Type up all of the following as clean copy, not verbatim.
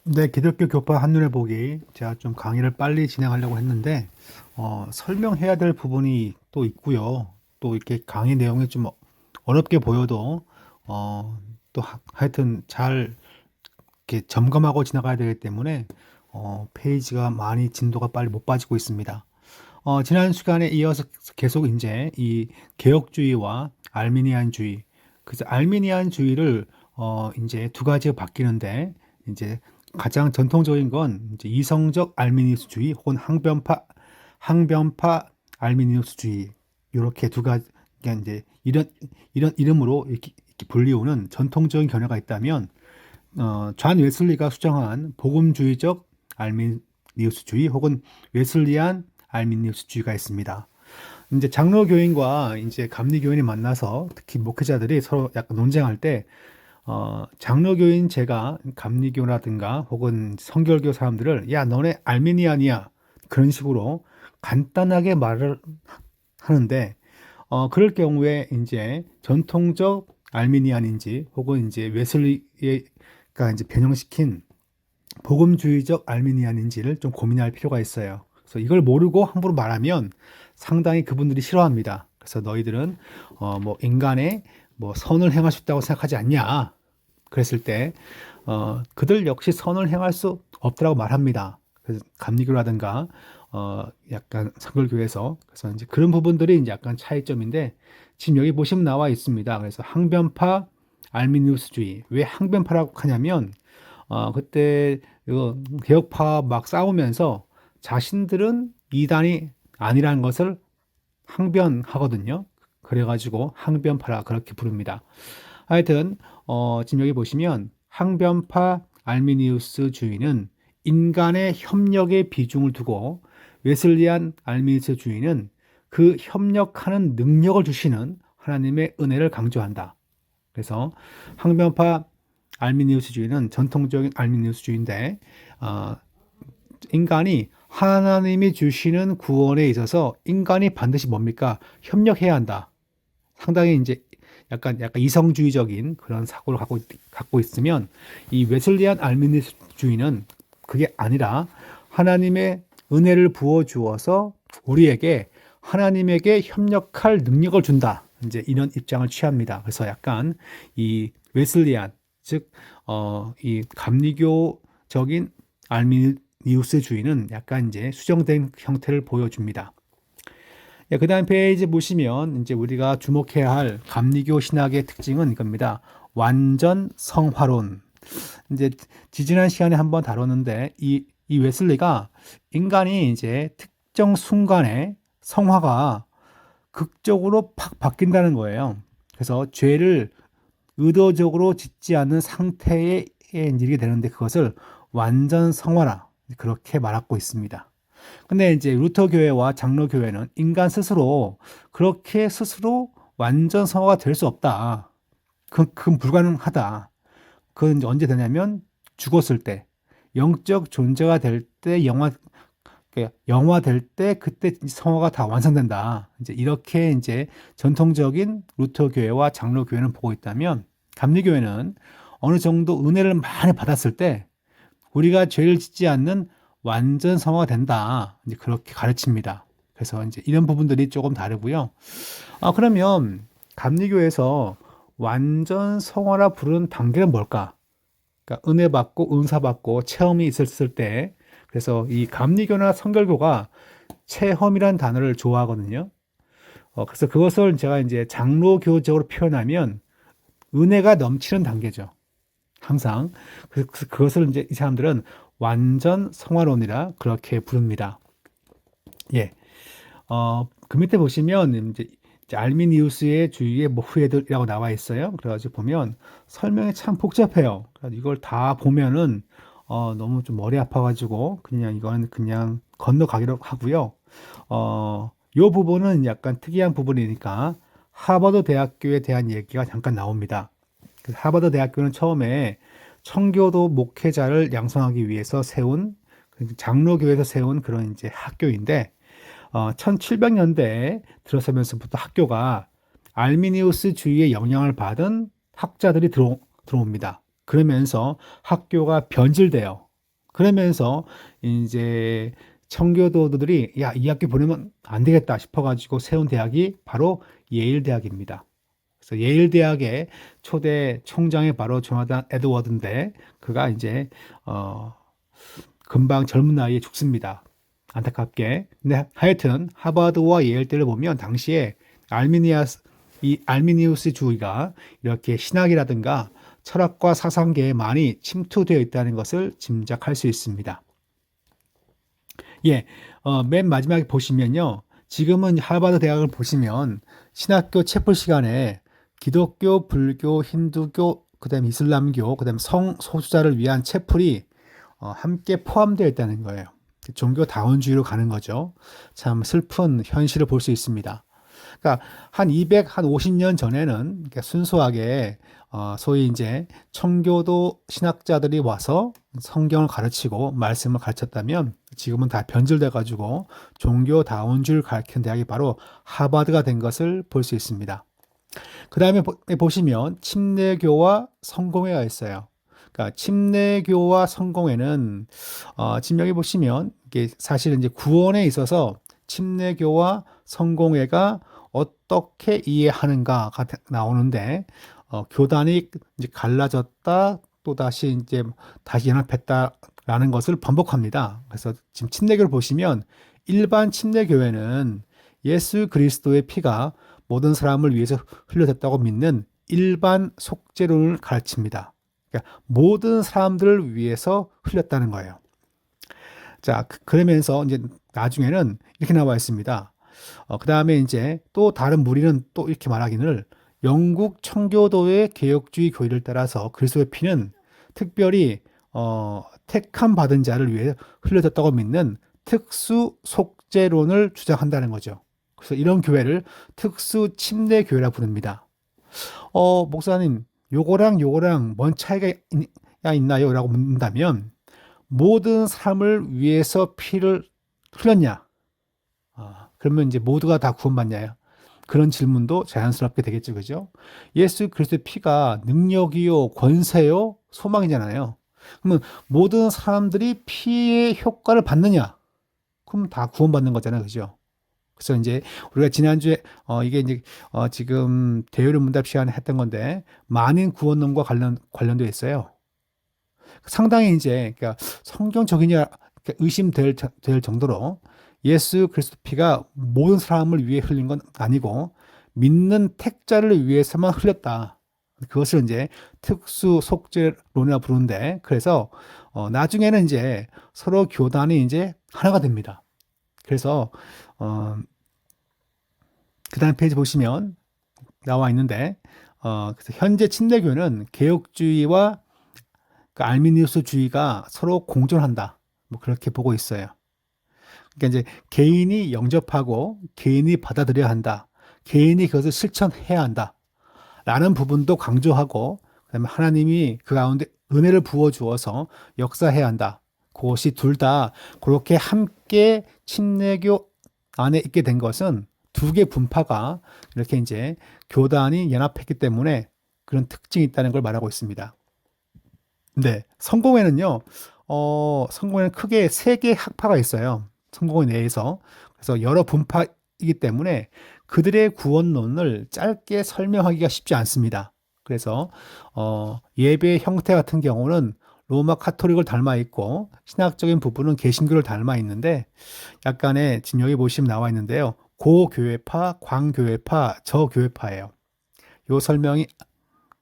네, 기독교 교파 한눈에 보기. 제가 좀 강의를 빨리 진행하려고 했는데, 설명해야 될 부분이 또 있고요. 또 이렇게 강의 내용이 좀 어렵게 보여도, 또 하여튼 잘 이렇게 점검하고 지나가야 되기 때문에, 페이지가 많이 진도가 빨리 못 빠지고 있습니다. 지난 시간에 이어서 계속 이제 이 개혁주의와 알미니안주의, 그래서 알미니안주의를 이제 두 가지가 바뀌는데 이제 가장 전통적인 건 이제 이성적 알미니우스주의 혹은 항변파 알미니우스주의 이렇게 두 가지 그러니까 이제 이런 이름으로 이렇게 불리우는 전통적인 견해가 있다면 존 웨슬리가 수정한 복음주의적 알미니우스주의 혹은 웨슬리안 알미니우스주의가 있습니다. 이제 장로교인과 이제 감리교인이 만나서 특히 목회자들이 서로 약간 논쟁할 때 장로교인 제가 감리교라든가 혹은 성결교 사람들을 야 너네 알미니안이야 그런 식으로 간단하게 말을 하는데 그럴 경우에 이제 전통적 알미니안인지 혹은 이제 웨슬리가 이제 변형시킨 복음주의적 알미니안인지를 좀 고민할 필요가 있어요. 그래서 이걸 모르고 함부로 말하면 상당히 그분들이 싫어합니다. 그래서 너희들은 뭐 인간의 뭐 선을 행할 수 있다고 생각하지 않냐? 그랬을 때 그들 역시 선을 행할 수 없다고 말합니다. 그래서 감리교라든가 약간 성결교에서 그래서 이제 그런 부분들이 이제 약간 차이점인데 지금 여기 보시면 나와 있습니다. 그래서 항변파 알미니우스주의 왜 항변파라고 하냐면 그때 이거 개혁파 막 싸우면서 자신들은 이단이 아니라는 것을 항변하거든요. 그래가지고 항변파라 그렇게 부릅니다. 하여튼 지금 여기 보시면 항변파 알미니우스 주의는 인간의 협력에 비중을 두고 웨슬리안 알미니우스 주의는 그 협력하는 능력을 주시는 하나님의 은혜를 강조한다. 그래서 항변파 알미니우스주의는 전통적인 알미니우스주의인데 어, 인간이 하나님이 주시는 구원에 있어서 인간이 반드시 뭡니까? 협력해야 한다. 상당히 이제 약간 이성주의적인 그런 사고를 갖고 있으면 이 웨슬리안 알미니스주의는 그게 아니라 하나님의 은혜를 부어 주어서 우리에게 하나님에게 협력할 능력을 준다. 이제 이런 입장을 취합니다. 그래서 약간 이 웨슬리안 이 감리교적인 알미니우스주의는 약간 이제 수정된 형태를 보여줍니다. 예, 그 다음 페이지 보시면 이제 우리가 주목해야 할 감리교 신학의 특징은 이겁니다. 완전 성화론. 이제 지지난 시간에 한번 다뤘는데 이 웨슬리가 인간이 이제 특정 순간에 성화가 극적으로 팍 바뀐다는 거예요. 그래서 죄를 의도적으로 짓지 않는 상태에 이르게 되는데 그것을 완전 성화라 그렇게 말하고 있습니다. 근데 이제 루터 교회와 장로 교회는 인간 스스로 그렇게 스스로 완전 성화가 될 수 없다. 그건 불가능하다. 그건 이제 언제 되냐면 죽었을 때 영적 존재가 될 때 영화 될 때 그때 성화가 다 완성된다. 이제 이렇게 이제 전통적인 루터 교회와 장로 교회는 보고 있다면 감리 교회는 어느 정도 은혜를 많이 받았을 때 우리가 죄를 짓지 않는 완전 성화가 된다. 이제 그렇게 가르칩니다. 그래서 이제 이런 부분들이 조금 다르고요. 그러면 감리교에서 완전 성화라 부르는 단계는 뭘까? 그러니까 은혜 받고 은사 받고 체험이 있었을 때 그래서 이 감리교나 성결교가 체험이란 단어를 좋아하거든요. 그래서 그것을 제가 이제 장로교적으로 표현하면 은혜가 넘치는 단계죠. 항상 그것을 이제 이 사람들은 완전 성화론이라 그렇게 부릅니다. 예. 그 밑에 보시면 이제 알미니우스의 주위에 뭐 후예들이라고 나와 있어요. 그래가지고 보면 설명이 참 복잡해요. 그래서 이걸 다 보면은 너무 좀 머리 아파가지고 그냥 이거는 그냥 건너가기로 하고요. 요 부분은 약간 특이한 부분이니까 하버드 대학교에 대한 얘기가 잠깐 나옵니다. 그래서 하버드 대학교는 처음에 청교도 목회자를 양성하기 위해서 세운 장로교에서 세운 그런 이제 학교인데 1700년대에 들어서면서부터 학교가 알미니우스주의의 영향을 받은 학자들이 들어옵니다. 그러면서 학교가 변질돼요. 그러면서 이제 청교도들이 야, 이 학교 보내면 안 되겠다 싶어가지고 세운 대학이 바로 예일 대학입니다. 그래서 예일 대학의 초대 총장이 바로 조나단 에드워드인데 그가 이제 어, 금방 젊은 나이에 죽습니다. 안타깝게. 근데 하여튼 하버드와 예일 때를 보면 당시에 이 알미니우스 주의가 이렇게 신학이라든가 철학과 사상계에 많이 침투되어 있다는 것을 짐작할 수 있습니다. 예, 맨 마지막에 보시면요. 지금은 하버드 대학을 보시면 신학교 채플 시간에 기독교, 불교, 힌두교, 그다음 이슬람교, 그다음 성소수자를 위한 채플이 함께 포함되어 있다는 거예요. 종교 다원주의로 가는 거죠. 참 슬픈 현실을 볼 수 있습니다. 그러니까 한 200, 한 50년 전에는 그러니까 순수하게 소위 이제 청교도 신학자들이 와서 성경을 가르치고 말씀을 가르쳤다면 지금은 다 변질돼 가지고 종교 다원주의를 가르치는 대학이 바로 하버드가 된 것을 볼 수 있습니다. 그 다음에 보시면 침례교와 성공회가 있어요. 그러니까 침례교와 성공회는 지금 여기 보시면 이게 사실은 이제 구원에 있어서 침례교와 성공회가 어떻게 이해하는가가 나오는데 교단이 이제 갈라졌다 또 다시 이제 다시 연합했다라는 것을 반복합니다. 그래서 지금 침례교를 보시면 일반 침례교회는 예수 그리스도의 피가 모든 사람을 위해서 흘려졌다고 믿는 일반 속죄론을 가르칩니다. 그러니까 모든 사람들을 위해서 흘렸다는 거예요. 자, 그러면서 이제 나중에는 이렇게 나와 있습니다. 그 다음에 이제 또 다른 무리는 또 이렇게 말하기를 영국 청교도의 개혁주의 교리를 따라서 그리스도의 피는 특별히 택함 받은 자를 위해 흘려졌다고 믿는 특수 속죄론을 주장한다는 거죠. 그래서 이런 교회를 특수 침례 교회라 부릅니다. 목사님, 요거랑 뭔 차이가 있나요? 라고 묻는다면 모든 사람을 위해서 피를 흘렸냐? 그러면 이제 모두가 다 구원받냐요? 그런 질문도 자연스럽게 되겠죠, 그죠? 예수 그리스도의 피가 능력이요, 권세요, 소망이잖아요. 그러면 모든 사람들이 피의 효과를 받느냐? 그럼 다 구원받는 거잖아요, 그죠? 그래서 이제 우리가 지난주에 이게 이제 지금 대요리 문답 시간에 했던 건데 많은 구원론과 관련되어 있어요. 상당히 이제 그러니까 성경적이냐 될 정도로 예수 그리스도 피가 모든 사람을 위해 흘린 건 아니고 믿는 택자를 위해서만 흘렸다. 그것을 이제 특수 속죄론이라 부르는데 그래서 나중에는 이제 서로 교단이 이제 하나가 됩니다. 그래서 그 다음 페이지 보시면 나와 있는데 그래서 현재 침례교는 개혁주의와 그 알미니우스주의가 서로 공존한다. 뭐 그렇게 보고 있어요. 그러니까 이제 개인이 영접하고 개인이 받아들여야 한다. 개인이 그것을 실천해야 한다. 라는 부분도 강조하고 그다음에 하나님이 그 가운데 은혜를 부어 주어서 역사해야 한다. 그것이 둘 다 그렇게 함께 침례교 안에 있게 된 것은 두 개 분파가 이렇게 이제 교단이 연합했기 때문에 그런 특징이 있다는 걸 말하고 있습니다. 네, 성공회는 크게 세 개의 학파가 있어요. 성공회 내에서. 그래서 여러 분파이기 때문에 그들의 구원론을 짧게 설명하기가 쉽지 않습니다. 그래서 예배 형태 같은 경우는 로마 카톨릭을 닮아 있고 신학적인 부분은 개신교를 닮아 있는데 약간의 지금 여기 보시면 나와 있는데요. 고교회파, 광교회파, 저교회파예요. 요 설명이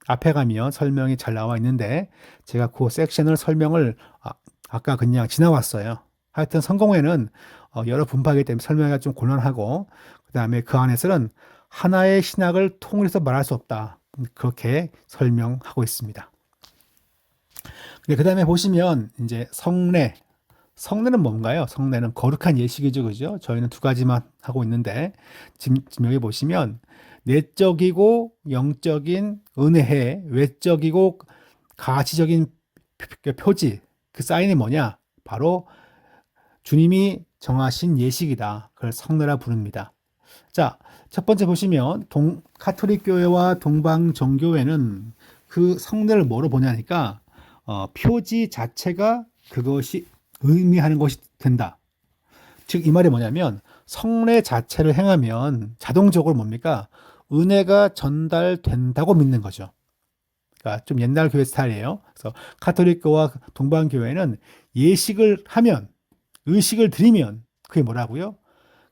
앞에 가면 설명이 잘 나와 있는데 제가 그 섹션을 설명을 아까 그냥 지나왔어요. 하여튼 성공회는 여러 분파이기 때문에 설명하기가 좀 곤란하고 그 다음에 그 안에서는 하나의 신학을 통일해서 말할 수 없다. 그렇게 설명하고 있습니다. 그 다음에 보시면 이제 성례. 성례는 뭔가요? 성례는 거룩한 예식이죠. 그죠? 저희는 두 가지만 하고 있는데 지금 여기 보시면 내적이고 영적인 은혜, 외적이고 가치적인 표지, 그 사인이 뭐냐? 바로 주님이 정하신 예식이다. 그걸 성례라 부릅니다. 자, 첫 번째 보시면 카톨릭 교회와 동방 정교회는 그 성례를 뭐로 보냐니까 표지 자체가 그것이 의미하는 것이 된다. 즉, 이 말이 뭐냐면 성례 자체를 행하면 자동적으로 뭡니까? 은혜가 전달된다고 믿는 거죠. 그러니까 좀 옛날 교회 스타일이에요. 그래서 카톨릭교와 동방교회는 예식을 하면, 의식을 드리면 그게 뭐라고요?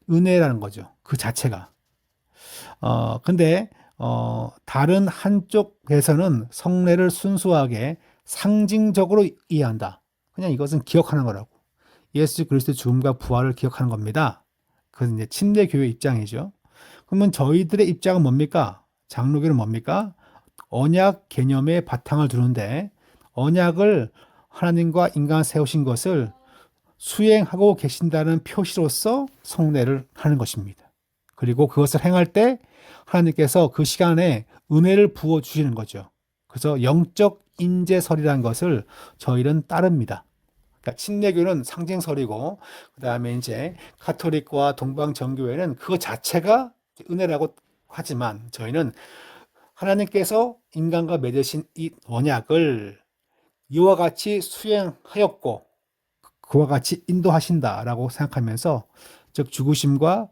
은혜라는 거죠. 그 자체가. 근데 다른 한쪽에서는 성례를 순수하게 상징적으로 이해한다. 그냥 이것은 기억하는 거라고. 예수 그리스도의 죽음과 부활을 기억하는 겁니다. 그것은 이제 침례 교회 입장이죠. 그러면 저희들의 입장은 뭡니까? 장로교는 뭡니까? 언약 개념의 바탕을 두는데 언약을 하나님과 인간 세우신 것을 수행하고 계신다는 표시로서 성례를 하는 것입니다. 그리고 그것을 행할 때 하나님께서 그 시간에 은혜를 부어 주시는 거죠. 그래서 영적 인재설이라는 것을 저희는 따릅니다. 그러니까 침례교는 상징설이고, 그 다음에 이제 카톨릭과 동방정교회는 그거 자체가 은혜라고 하지만 저희는 하나님께서 인간과 맺으신 이 언약을 이와 같이 수행하였고 그와 같이 인도하신다라고 생각하면서, 즉 죽으심과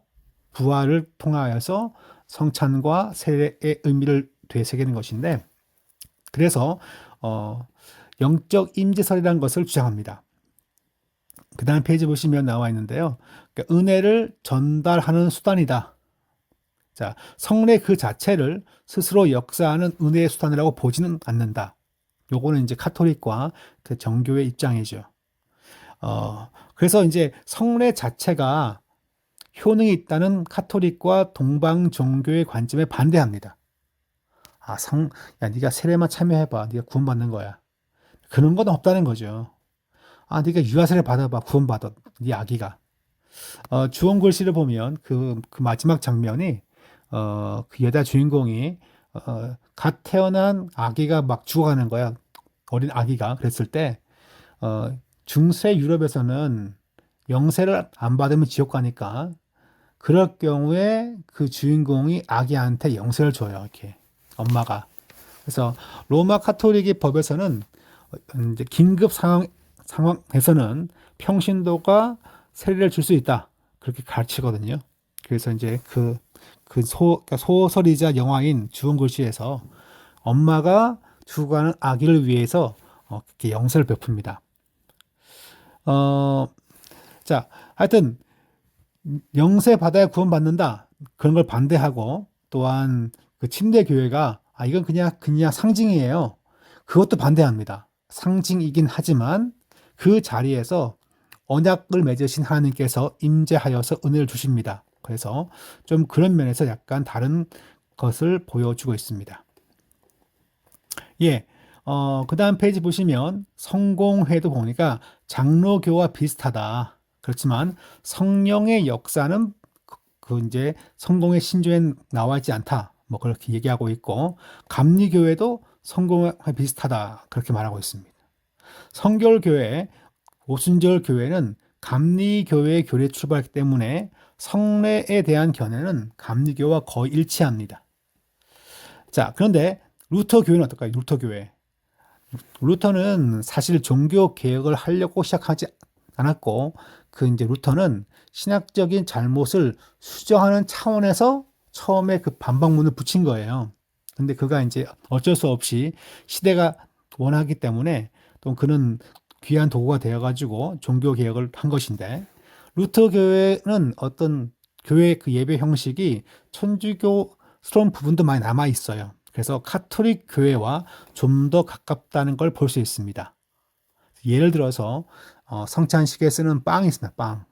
부활을 통하여서 성찬과 세례의 의미를 되새기는 것인데, 그래서 영적 임재설이라는 것을 주장합니다. 그 다음 페이지 보시면 나와 있는데요. 그러니까 은혜를 전달하는 수단이다. 자, 성례 그 자체를 스스로 역사하는 은혜의 수단이라고 보지는 않는다. 요거는 이제 카톨릭과 그 정교의 입장이죠. 그래서 이제 성례 자체가 효능이 있다는 카톨릭과 동방 종교의 관점에 반대합니다. 야, 네가 세례만 참여해봐. 네가 구원받는 거야. 그런 건 없다는 거죠. 네가 유아세례 받아봐. 구원받아. 네 아기가. 주원 글씨를 보면 그 마지막 장면이, 그 여자 주인공이, 갓 태어난 아기가 막 죽어가는 거야. 어린 아기가. 그랬을 때, 중세 유럽에서는 영세를 안 받으면 지옥 가니까, 그럴 경우에 그 주인공이 아기한테 영세를 줘요. 이렇게. 엄마가. 그래서 로마 카톨릭의 법에서는 이제 긴급 상황에서는 평신도가 세례를 줄 수 있다. 그렇게 가르치거든요. 그래서 이제 그러니까 소설이자 영화인 주원 글씨에서 엄마가 죽어가는 아기를 위해서 그렇게 영세를 베풉니다. 어, 자, 하여튼 영세 받아야 구원받는다. 그런 걸 반대하고, 또한 그 침례 교회가 이건 그냥 상징이에요. 그것도 반대합니다. 상징이긴 하지만 그 자리에서 언약을 맺으신 하나님께서 임재하여서 은혜를 주십니다. 그래서 좀 그런 면에서 약간 다른 것을 보여주고 있습니다. 예. 그 다음 페이지 보시면 성공회도 보니까 장로교와 비슷하다. 그렇지만 성령의 역사는 이제 성공의 신조에 나와 있지 않다. 뭐 그렇게 얘기하고 있고, 감리교회도 성공회 비슷하다. 그렇게 말하고 있습니다. 성결교회, 오순절 교회는 감리교회의 교리에 출발했기 때문에 성례에 대한 견해는 감리교와 거의 일치합니다. 자, 그런데 루터 교회는 어떨까요? 루터 교회. 루터는 사실 종교 개혁을 하려고 시작하지 않았고, 이제 루터는 신학적인 잘못을 수정하는 차원에서 처음에 그 반박문을 붙인 거예요. 근데 그가 이제 어쩔 수 없이 시대가 원하기 때문에 또 그는 귀한 도구가 되어가지고 종교 개혁을 한 것인데, 루터 교회는 어떤 교회 그 예배 형식이 천주교스러운 부분도 많이 남아 있어요. 그래서 카톨릭 교회와 좀 더 가깝다는 걸 볼 수 있습니다. 예를 들어서 성찬식에 쓰는 빵이 있습니다. 빵.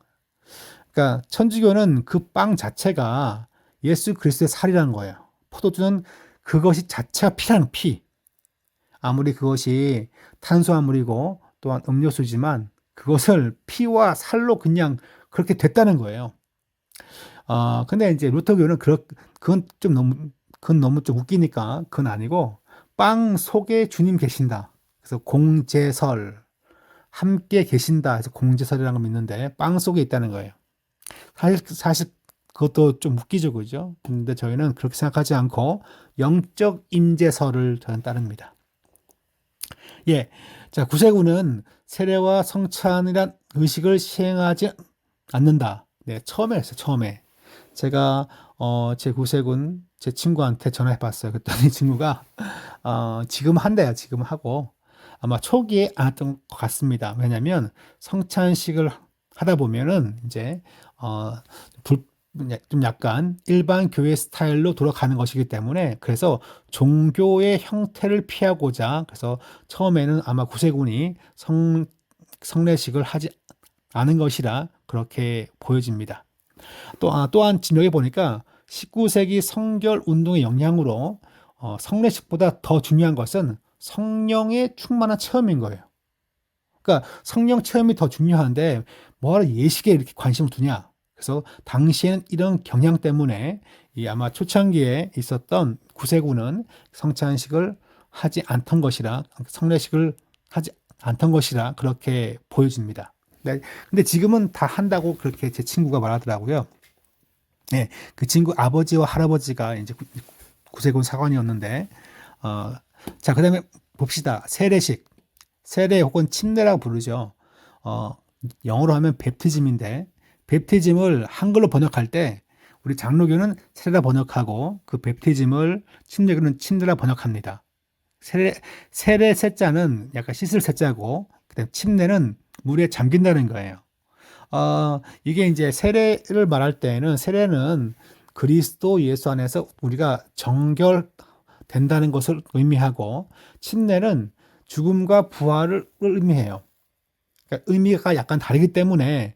그러니까 천주교는 그 빵 자체가 예수 그리스도의 살이라는 거예요. 포도주는 그것이 자체가 피라는 피. 아무리 그것이 탄수화물이고 또한 음료수지만 그것을 피와 살로 그냥 그렇게 됐다는 거예요. 근데 이제 루터교는 그건 너무 좀 웃기니까 그건 아니고, 빵 속에 주님 계신다. 그래서 공제설, 함께 계신다 해서 공제설이라는 걸 믿는데 빵 속에 있다는 거예요. 사실 그것도 좀 웃기죠, 그죠? 근데 저희는 그렇게 생각하지 않고 영적 임재설을 저는 따릅니다. 예. 자, 구세군은 세례와 성찬이란 의식을 시행하지 않는다. 네, 처음에 했어요, 처음에. 제가, 제 구세군, 제 친구한테 전화해 봤어요. 그랬더니 친구가, 지금 한대요, 지금 하고. 아마 초기에 안 했던 것 같습니다. 왜냐면 성찬식을 하다 보면은 이제, 어, 불, 좀 약간 일반 교회 스타일로 돌아가는 것이기 때문에 그래서 종교의 형태를 피하고자 그래서 처음에는 아마 구세군이 성례식을 하지 않은 것이라 그렇게 보여집니다. 또한 지금 여기 보니까 19세기 성결 운동의 영향으로 성례식보다 더 중요한 것은 성령의 충만한 체험인 거예요. 그러니까 성령 체험이 더 중요한데 뭐하러 예식에 이렇게 관심을 두냐? 그래서 당시에는 이런 경향 때문에 이 아마 초창기에 있었던 구세군은 성찬식을 하지 않던 것이라 성례식을 하지 않던 것이라 그렇게 보여집니다. 네, 근데 지금은 다 한다고 그렇게 제 친구가 말하더라고요. 네, 그 친구 아버지와 할아버지가 이제 구세군 사관이었는데, 어, 자, 그다음에 봅시다. 세례식. 세례 혹은 침례라고 부르죠. 어, 영어로 하면 베프티즘인데, 베프티즘을 한글로 번역할 때 우리 장로교는 세례라 번역하고 그 베프티즘을 침례교는 침례라 번역합니다. 세례 세자는 약간 씻을 세자고, 그다음 침례는 물에 잠긴다는 거예요. 이게 이제 세례를 말할 때에는 세례는 그리스도 예수 안에서 우리가 정결된다는 것을 의미하고 침례는 죽음과 부활을 의미해요. 그러니까 의미가 약간 다르기 때문에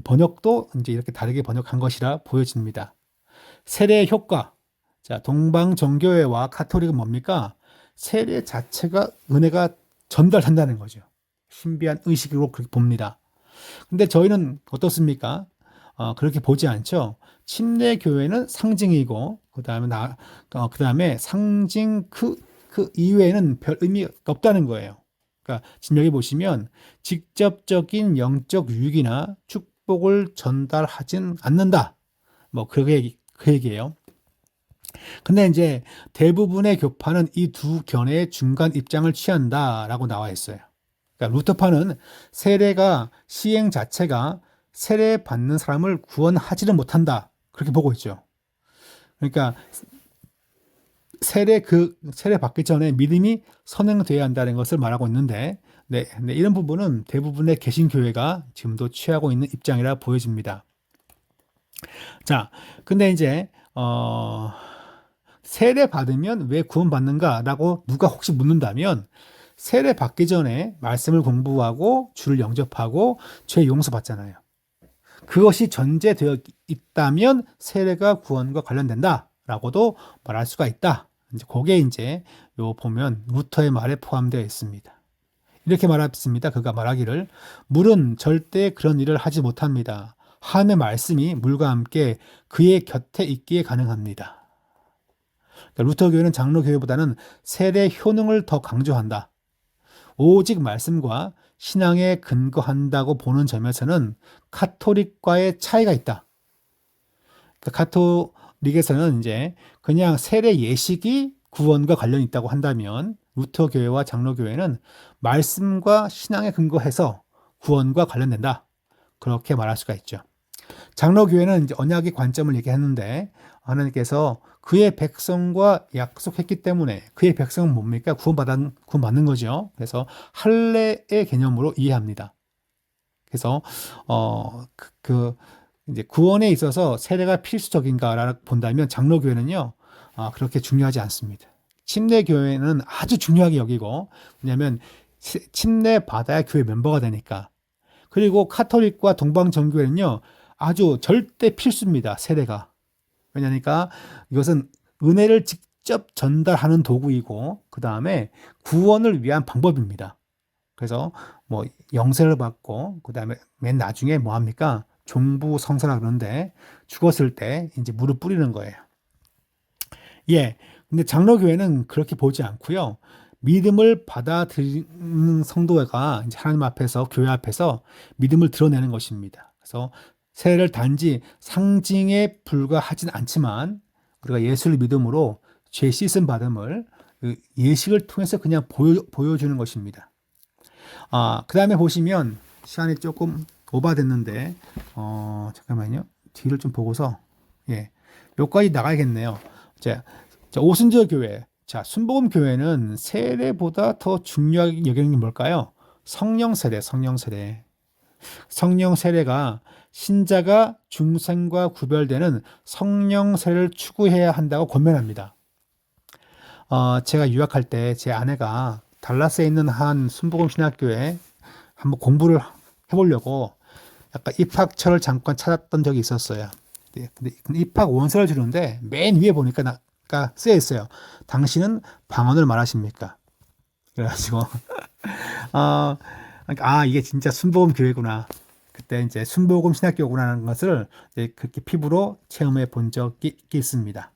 번역도 이제 이렇게 다르게 번역한 것이라 보여집니다. 세례의 효과. 자, 동방정교회와 카톨릭은 뭡니까? 세례 자체가 은혜가 전달된다는 거죠. 신비한 의식으로 그렇게 봅니다. 근데 저희는 어떻습니까? 그렇게 보지 않죠. 침례 교회는 상징이고, 그 다음에 상징 그 이외에는 별 의미가 없다는 거예요. 그러니까 지금 여기 보시면 직접적인 영적 유익이나 축복을 전달하진 않는다. 뭐, 그 얘기예요. 근데 이제 대부분의 교파는 이 두 견해의 중간 입장을 취한다라고 나와 있어요. 그러니까 루터파는 세례가 시행 자체가 세례 받는 사람을 구원하지는 못한다. 그렇게 보고 있죠. 그러니까 세례 받기 전에 믿음이 선행돼야 한다는 것을 말하고 있는데, 네, 이런 부분은 대부분의 개신교회가 지금도 취하고 있는 입장이라 보여집니다. 자, 근데 이제 세례 받으면 왜 구원받는가라고 누가 혹시 묻는다면 세례 받기 전에 말씀을 공부하고 주를 영접하고 죄 용서받잖아요. 그것이 전제되어 있다면 세례가 구원과 관련된다라고도 말할 수가 있다. 이제 그게 이제 요 보면 루터의 말에 포함되어 있습니다. 이렇게 말했습니다. 그가 말하기를 물은 절대 그런 일을 하지 못합니다. 하나님의 말씀이 물과 함께 그의 곁에 있기에 가능합니다. 그러니까 루터교회는 장로교회보다는 세례 효능을 더 강조한다. 오직 말씀과 신앙에 근거한다고 보는 점에서는 카톨릭과의 차이가 있다. 그러니까 카톨릭에서는 이제 그냥 세례 예식이 구원과 관련이 있다고 한다면 루터 교회와 장로 교회는 말씀과 신앙에 근거해서 구원과 관련된다. 그렇게 말할 수가 있죠. 장로 교회는 이제 언약의 관점을 얘기했는데 하나님께서 그의 백성과 약속했기 때문에 그의 백성은 뭡니까? 구원받는 거죠. 그래서 할례의 개념으로 이해합니다. 그래서 이제 구원에 있어서 세례가 필수적인가라고 본다면 장로 교회는요 그렇게 중요하지 않습니다. 침례 교회는 아주 중요하게 여기고 왜냐하면 침례 받아야 교회 멤버가 되니까. 그리고 카톨릭과 동방정교회는요 아주 절대 필수입니다. 세례가. 왜냐니까 이것은 은혜를 직접 전달하는 도구이고 그 다음에 구원을 위한 방법입니다. 그래서 뭐 영세를 받고 그 다음에 맨 나중에 뭐 합니까? 종부 성사라 그러는데 죽었을 때 이제 무릎 뿌리는 거예요. 예. 근데 장로교회는 그렇게 보지 않고요. 믿음을 받아들이는 성도가 이제 하나님 앞에서 교회 앞에서 믿음을 드러내는 것입니다. 그래서 세례를 단지 상징에 불과하진 않지만 우리가 예수를 믿음으로 죄 씻음 받음을 그 예식을 통해서 그냥 보여주는 것입니다. 그 다음에 보시면 시간이 조금 오바됐는데, 잠깐만요. 뒤를 좀 보고서, 예, 몇 가지 나가야겠네요. 자, 오순절 교회. 자, 순복음 교회는 세례보다 더 중요하게 여기는 게 뭘까요? 성령 세례, 성령 세례. 성령 세례가 신자가 중생과 구별되는 성령 세례를 추구해야 한다고 권면합니다. 제가 유학할 때 제 아내가 달라스에 있는 한 순복음 신학교에 한번 공부를 해보려고 약간 입학처를 잠깐 찾았던 적이 있었어요. 근데 입학 원서를 주는데 맨 위에 보니까 쓰여 있어요. 당신은 방언을 말하십니까? 그래가지고 이게 진짜 순복음 교회구나. 그때 이제 순복음 신학교구나라는 것을 이제 그렇게 피부로 체험해 본 적이 있습니다.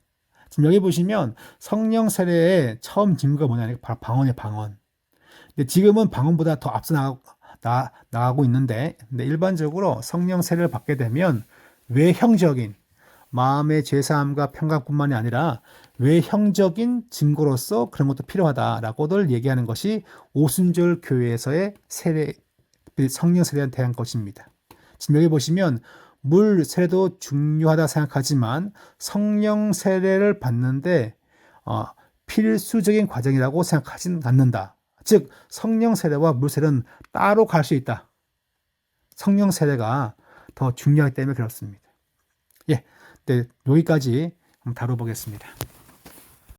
지금 여기 보시면 성령 세례의 처음 징후가 뭐냐면 바로 방언이에요, 방언. 근데 지금은 방언보다 더 앞서 나가고 있는데, 근데 일반적으로 성령 세례를 받게 되면 외형적인 마음의 죄사함과 평강뿐만이 아니라 외형적인 증거로서 그런 것도 필요하다라고들 얘기하는 것이 오순절 교회에서의 세례, 성령 세례에 대한 것입니다. 지금 여기 보시면 물 세례도 중요하다 생각하지만 성령 세례를 받는데 필수적인 과정이라고 생각하지는 않는다. 즉 성령 세례와 물 세례는 따로 갈 수 있다. 성령 세례가 더 중요하기 때문에 그렇습니다. 예, 네, 여기까지 한번 다뤄보겠습니다.